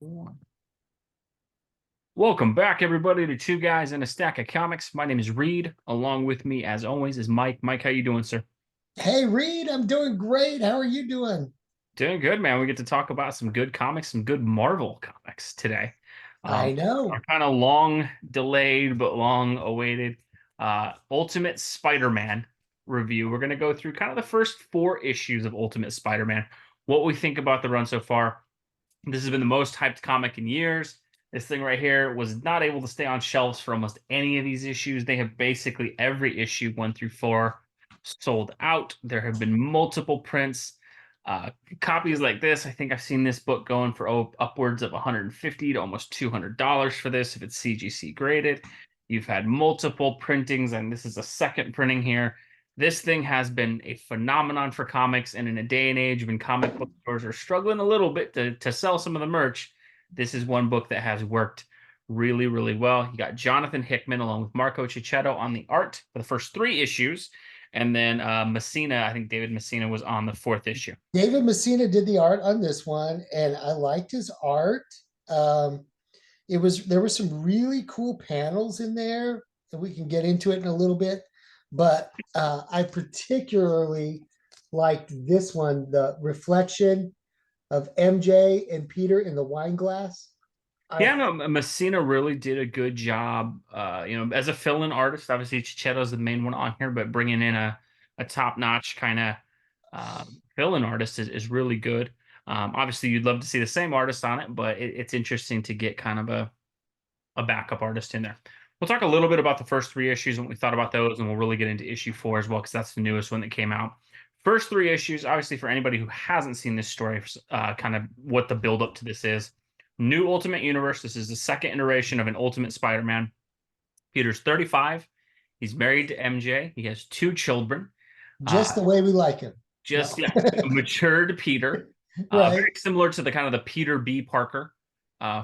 One. Welcome back, everybody, to Two Guys and a Stack of Comics. My name is Reed. Along with me, as always, is Mike. Mike, how you doing, sir? Hey Reed, I'm doing great. How are you doing? Doing good, man. We get to talk about some good comics, some good Marvel comics today. I Our know. kind of long delayed but long awaited Ultimate Spider-Man review. We're going to go through kind of the first four issues of Ultimate Spider-Man, what we think about the run so far. This has been the most hyped comic in years. This thing right here was not able to stay on shelves for almost any of these issues. They have basically every issue 1 through 4 sold out. There have been multiple prints. Uh, Copies like this, I think I've seen this book going for upwards of $150 to almost $200 for this if it's CGC graded. You've had multiple printings, and this is a second printing here. This thing has been a phenomenon for comics, and in a day and age when comic book stores are struggling a little bit to sell some of the merch, this is one book that has worked really, really well. You got Jonathan Hickman along with Marco Cicchetto on the art for the first 3 issues, and then Messina, I think David Messina was on the 4th issue. David Messina did the art on this one, and I liked his art. Um, there were some really cool panels in there, and we can get into it in a little bit. But I particularly liked this one, the reflection of MJ and Peter in the wine glass. I Yeah, no, Messina really did a good job. As a fill-in artist, obviously Cicchetto's the main one on here, but bringing in a top-notch kind of fill-in artist is really good. Obviously, you'd love to see the same artist on it, but it's interesting to get kind of a backup artist in there. We'll talk a little bit about the first 3 issues and what we thought about those, and we'll really get into issue 4 as well, because that's the newest one that came out. First 3 issues, obviously, for anybody who hasn't seen this story, kind of what the build up to this is. New Ultimate Universe. This is the second iteration of an Ultimate Spider-Man. Peter's 35. He's married to MJ. He has 2 children. just Uh, the way we like him. No. just yeah, matured Peter, Right. very similar to the kind of the Peter B. Parker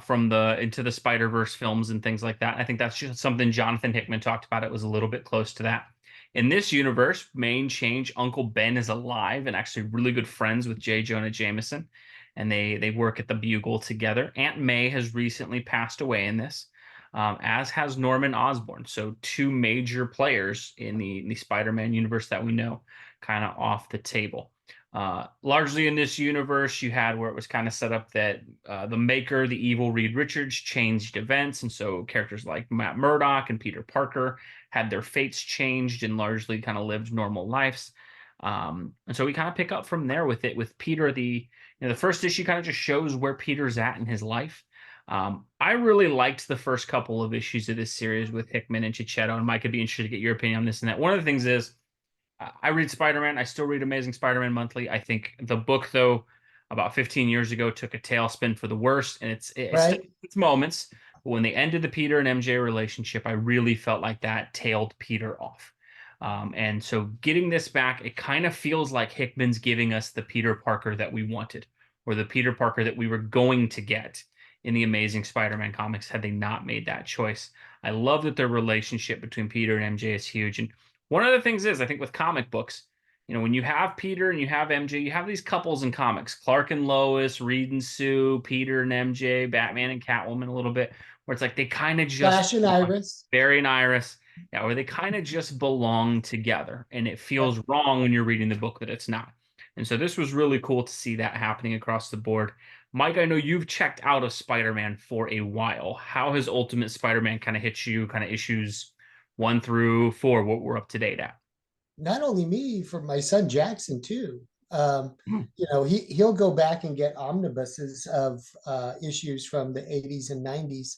from the Into the Spider-Verse films and things like that. I think that's just something Jonathan Hickman talked about. It was a little bit close to that. In this universe, main change, Uncle Ben is alive and actually really good friends with J. Jonah Jameson, and they work at the Bugle together. Aunt May has recently passed away in this. As has Norman Osborn. So 2 major players in the Spider-Man universe that we know kind of off the table. Largely in this universe, you had where it was kind of set up that the Maker, the evil Reed Richards, changed events. And so characters like Matt Murdock and Peter Parker had their fates changed and largely kind of lived normal lives. And so we kind of pick up from there with it. With Peter, the first issue kind of just shows where Peter's at in his life. I really liked the first couple of issues of this series with Hickman and Cicchetto, and Mike, could be interested to get your opinion on this and that. One of the things is I read Spider-Man. I still read Amazing Spider-Man monthly. I think the book, though, about 15 years ago, took a tailspin for the worst, and it's still Right. its moments. But when they ended the Peter and MJ relationship, I really felt like that tailed Peter off. And so getting this back, it kind of feels like Hickman's giving us the Peter Parker that we wanted, or the Peter Parker that we were going to get in the Amazing Spider-Man comics had they not made that choice. I love that their relationship between Peter and MJ is huge. And one of the things is, I think with comic books, when you have Peter and you have MJ, you have these couples in comics, Clark and Lois, Reed and Sue, Peter and MJ, Batman and Catwoman a little bit, where it's like they kind of just Flash and belong. Iris. Barry and Iris, yeah, where they kind of just belong together. And it feels wrong when you're reading the book that it's not. And so this was really cool to see that happening across the board. Mike, I know you've checked out of Spider-Man for a while. How has Ultimate Spider-Man kind of hit you, kind of issues 1 through 4, what we're up to date at? Not only me, for my son Jackson too. Hmm. He'll go back and get omnibuses of issues from the 80s and 90s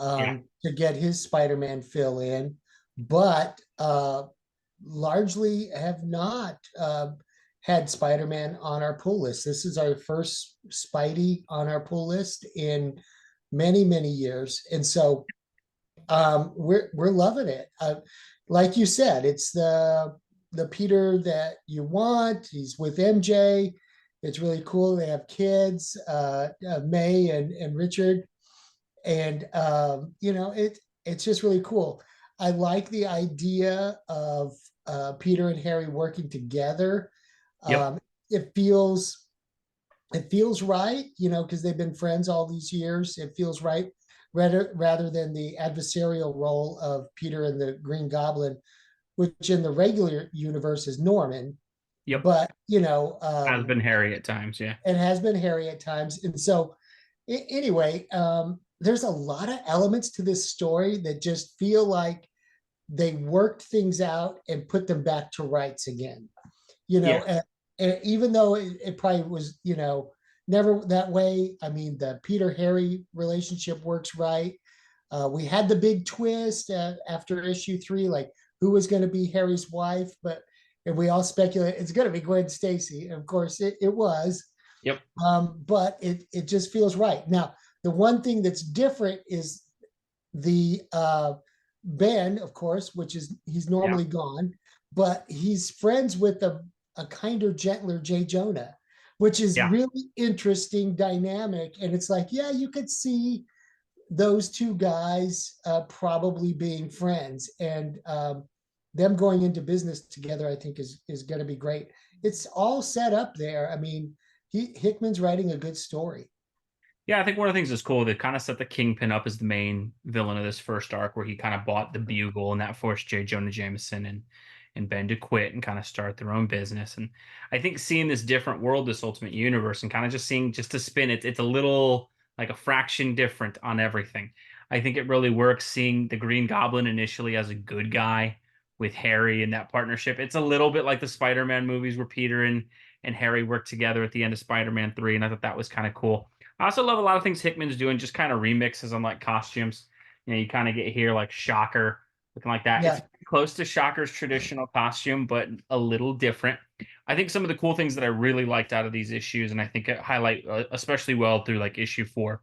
Yeah. to get his Spider-Man fill in, but largely have not had Spider-Man on our pull list. This is our first Spidey on our pull list in many, many years. And so we're loving it. Like you said, it's the Peter that you want. He's with MJ. It's really cool. They have kids, May and Richard, and it's just really cool. I like the idea of Peter and Harry working together. Yep. Um, it feels it feels right, because they've been friends all these years. It feels right, rather than the adversarial role of Peter and the Green Goblin, which in the regular universe is Norman, Yep. but Has been Harry at times. Yeah. it has been Harry at times. And so, anyway, there's a lot of elements to this story that just feel like they worked things out and put them back to rights again. you Yeah. know, and, and even though it probably was, never that way. I mean, the Peter Harry relationship works right. We had the big twist after issue 3, like who was going to be Harry's wife, and we all speculate it's going to be Gwen Stacy. And of course, it was. Yep. But it just feels right. Now, the one thing that's different is the Ben, of course, which is he's Yeah. normally gone, but he's friends with a kinder, gentler Jay Jonah, which is Yeah. really interesting dynamic. And it's like, yeah, you could see those two guys probably being friends, and them going into business together, I think is going to be great. It's all set up there. I mean, Hickman's writing a good story. Yeah, I think one of the things that's cool, they kind of set the Kingpin up as the main villain of this first arc, where he kind of bought the Bugle, and that forced J. Jonah Jameson and Ben to quit and kind of start their own business. And I think seeing this different world, this Ultimate Universe, and kind of just seeing just to spin it, it's a little like a fraction different on everything. I think it really works seeing the Green Goblin initially as a good guy with Harry and that partnership. It's a little bit like the Spider-Man movies where Peter and Harry work together at the end of Spider-Man 3, and I thought that was kind of cool. I also love a lot of things Hickman's doing, just kind of remixes on like costumes. You kind of get here like Shocker looking like that. It's Yeah, close to Shocker's traditional costume, but a little different. I think some of the cool things that I really liked out of these issues, and I think it highlight especially well through like issue 4,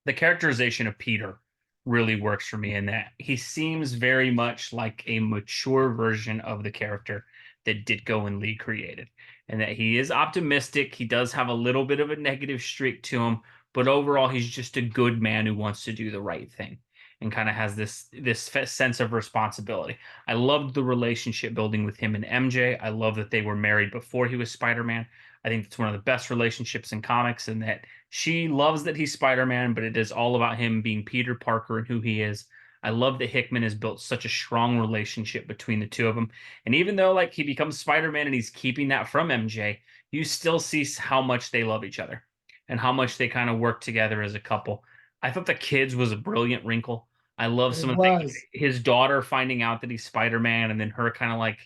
the characterization of Peter really works for me in that he seems very much like a mature version of the character that Ditko and Lee created. And that he is optimistic. He does have a little bit of a negative streak to him, but overall, he's just a good man who wants to do the right thing and kind of has this sense of responsibility. I loved the relationship building with him and MJ. I love that they were married before he was Spider-Man. I think it's one of the best relationships in comics, and that she loves that he's Spider-Man, but it is all about him being Peter Parker and who he is. I love that Hickman has built such a strong relationship between the two of them. And even though like he becomes Spider-Man and he's keeping that from MJ, you still see how much they love each other and how much they kind of work together as a couple. I thought the kids was a brilliant wrinkle. I love it some of the things, was. his daughter finding out that he's Spider-Man, and then her kind of like,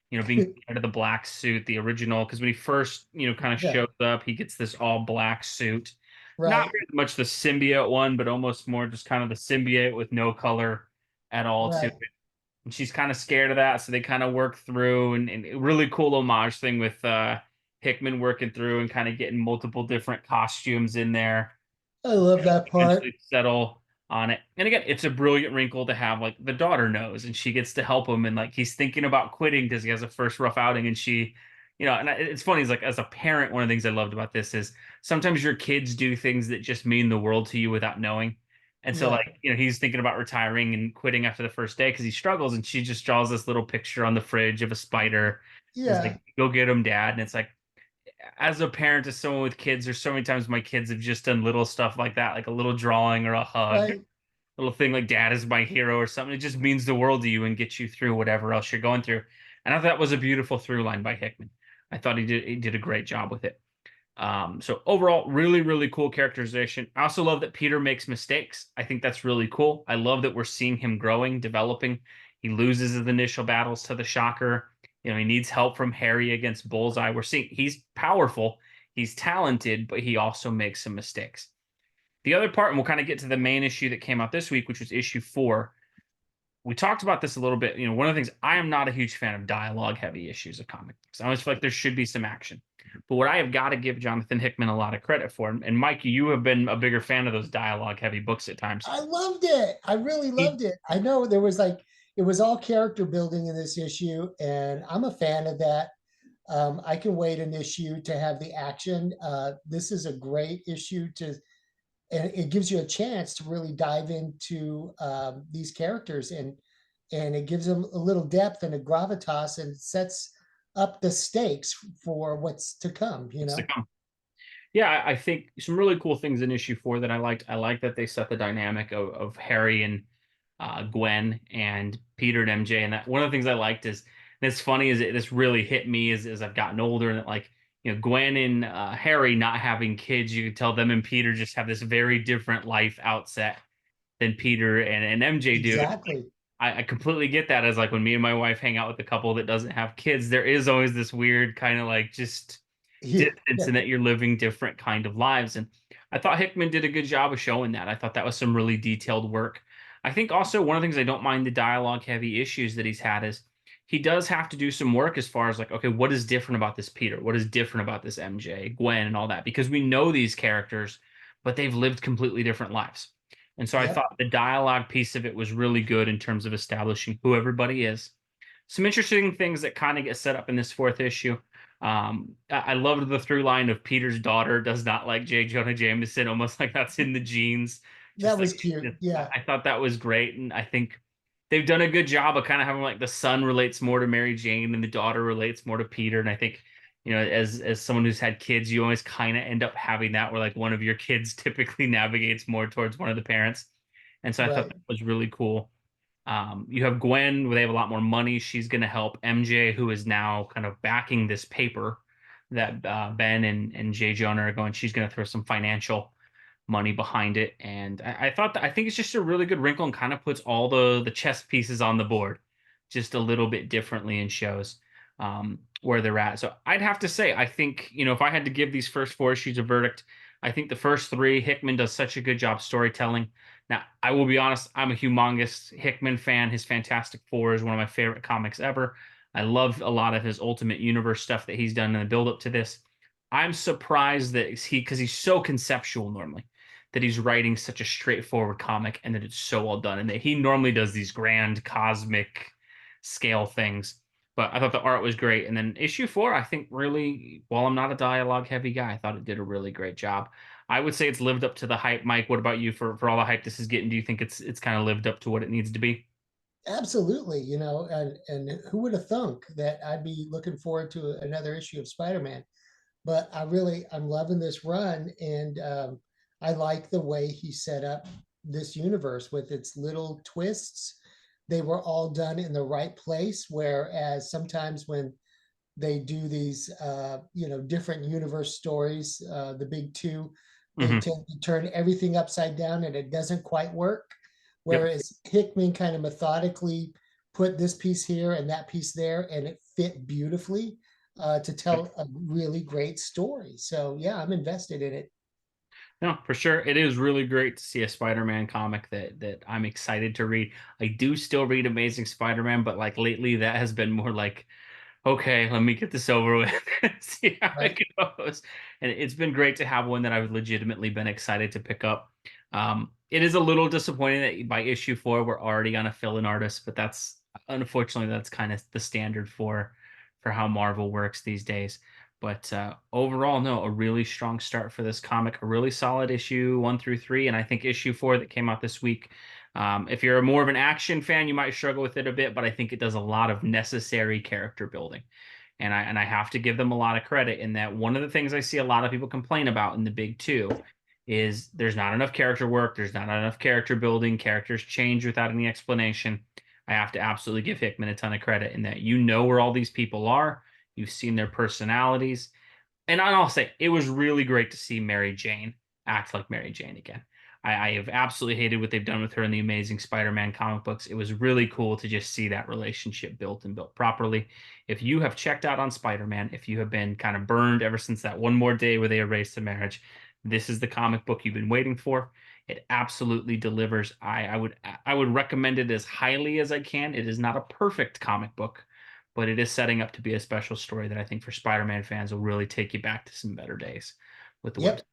being scared of the black suit, the original, because when he first, kind of Yeah, shows up, he gets this all black suit. Not right, very much the symbiote one, but almost more just kind of the symbiote with no color at all to it. right. And she's kind of scared of that, so they kind of work through, and a really cool homage thing with Hickman working through and kind of getting multiple different costumes in there, I love that part. eventually settle on it. And again, it's a brilliant wrinkle to have. Like the daughter knows, and she gets to help him, and like he's thinking about quitting because he has a first rough outing, and she, and it's funny. It's like as a parent, one of the things I loved about this is sometimes your kids do things that just mean the world to you without knowing. And so, Yeah, like, he's thinking about retiring and quitting after the first day because he struggles, and she just draws this little picture on the fridge of a spider. Is yeah, like, go get him, dad. And it's like, as a parent to someone with kids, there's so many times my kids have just done little stuff like that, like a little drawing or a hug, right. little thing like dad is my hero or something. It just means the world to you and gets you through whatever else you're going through. And I thought that was a beautiful through line by Hickman. I thought he did a great job with it. So overall, really, really cool characterization. I also love that Peter makes mistakes. I think that's really cool. I love that we're seeing him growing, developing. He loses his initial battles to the Shocker. He needs help from Harry against Bullseye. We're seeing he's powerful, he's talented, but he also makes some mistakes. The other part, and we'll kind of get to the main issue that came out this week, which was issue 4. We talked about this a little bit. One of the things, I am not a huge fan of dialogue heavy issues of comic books. I always feel like there should be some action. But what I have got to give Jonathan Hickman a lot of credit for, and Mike, you have been a bigger fan of those dialogue heavy books at times. I loved it. I really He, loved it. I know there was like it was all character building in this issue, and I'm a fan of that. I can wait an issue to have the action. This is a great issue and it gives you a chance to really dive into these characters, and it gives them a little depth and a gravitas, and sets up the stakes for what's to come. what's to come? Yeah, I think some really cool things in issue 4 that I liked. I like that they set the dynamic of Harry and Gwen and Peter and MJ. And that one of the things I liked is, and it's funny, is this really hit me as I've gotten older, and that, like, Gwen and Harry not having kids, you could tell them and Peter just have this very different life outset than Peter and MJ do. Exactly. I completely get that, as like when me and my wife hang out with a couple that doesn't have kids, there is always this weird kind of like just Yeah. distance, and that you're living different kind of lives. And I thought Hickman did a good job of showing that. I thought that was some really detailed work. I think also one of the things I don't mind the dialogue heavy issues that he's had is he does have to do some work as far as like, okay, what is different about this Peter? What is different about this MJ, Gwen, and all that? Because we know these characters, but they've lived completely different lives. And so I Yep. thought the dialogue piece of it was really good in terms of establishing who everybody is. Some interesting things that kind of get set up in this 4th issue. I loved the through line of Peter's daughter does not like J. Jonah Jameson, almost like that's in the genes. That Just like was cute. Yeah. I thought that was great, and I think they've done a good job of kind of having like the son relates more to Mary Jane and the daughter relates more to Peter. And I think, as someone who's had kids, you always kind of end up having that where like one of your kids typically navigates more towards one of the parents. And so I thought Right. that was really cool. You have Gwen, where they have a lot more money. She's going to help MJ, who is now kind of backing this paper that Ben and Jay Jonah are going. She's going to throw some financial money behind it. And I think it's just a really good wrinkle, and kind of puts all the chess pieces on the board just a little bit differently, and shows where they're at. So I'd have to say, I think, if I had to give these first 4 issues a verdict, I think the first 3, Hickman does such a good job storytelling. Now, I will be honest, I'm a humongous Hickman fan. His Fantastic Four is one of my favorite comics ever. I love a lot of his Ultimate Universe stuff that he's done in the build up to this. I'm surprised that because he's so conceptual normally, that he's writing such a straightforward comic, and that it's so well done, and that he normally does these grand cosmic scale things. But I thought the art was great. And then issue 4, I think, really, while I'm not a dialogue heavy guy, I thought it did a really great job. I would say it's lived up to the hype. Mike, what about you, for all the hype this is getting? Do you think it's kind of lived up to what it needs to be? Absolutely. And who would have thunk that I'd be looking forward to another issue of Spider-Man? But I'm loving this run, and I like the way he set up this universe with its little twists. They were all done in the right place, whereas sometimes when they do these different universe stories, the big two, they Hmm. tend to turn everything upside down and it doesn't quite work. Yep. Whereas Hickman kind of methodically put this piece here and that piece there, and it fit beautifully to Yep. tell a really great story. So yeah, I'm invested in it. No, for sure. It is really great to see a Spider-Man comic that I'm excited to read. I do still read Amazing Spider-Man, but like lately that has been more like, okay, let me get this over with and see how it Right. goes. And it's been great to have one that I've legitimately been excited to pick up. It is a little disappointing that by issue 4 we're already on a fill-in artist, but that's unfortunately that's kind of the standard for how Marvel works these days. But overall, no, a really strong start for this comic. A really solid issue 1 through 3, and I think issue 4 that came out this week. If you're more of an action fan, you might struggle with it a bit, but I think it does a lot of necessary character building. And I have to give them a lot of credit in that. One of the things I see a lot of people complain about in the big 2 is there's not enough character work, there's not enough character building, characters change without any explanation. I have to absolutely give Hickman a ton of credit in that you know where all these people are, you've seen their personalities. And I'll say it was really great to see Mary Jane act like Mary Jane again. I have absolutely hated what they've done with her in the Amazing Spider-Man comic books. It was really cool to just see that relationship built and built properly. If you have checked out on Spider-Man, if you have been kind of burned ever since that one more day where they erased the marriage, this is the comic book you've been waiting for. It absolutely delivers. I would recommend it as highly as I can. It is not a perfect comic book, but it is setting up to be a special story that I think for Spider-Man fans will really take you back to some better days with the web. Yep.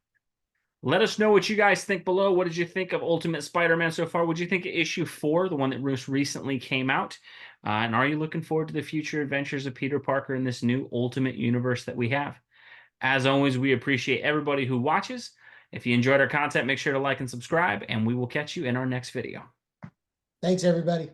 Let us know what you guys think below. What did you think of Ultimate Spider-Man so far? What did you think of issue 4, the one that most recently came out? And are you looking forward to the future adventures of Peter Parker in this new Ultimate Universe that we have? As always, we appreciate everybody who watches. If you enjoyed our content, make sure to like and subscribe, and we will catch you in our next video. Thanks, everybody.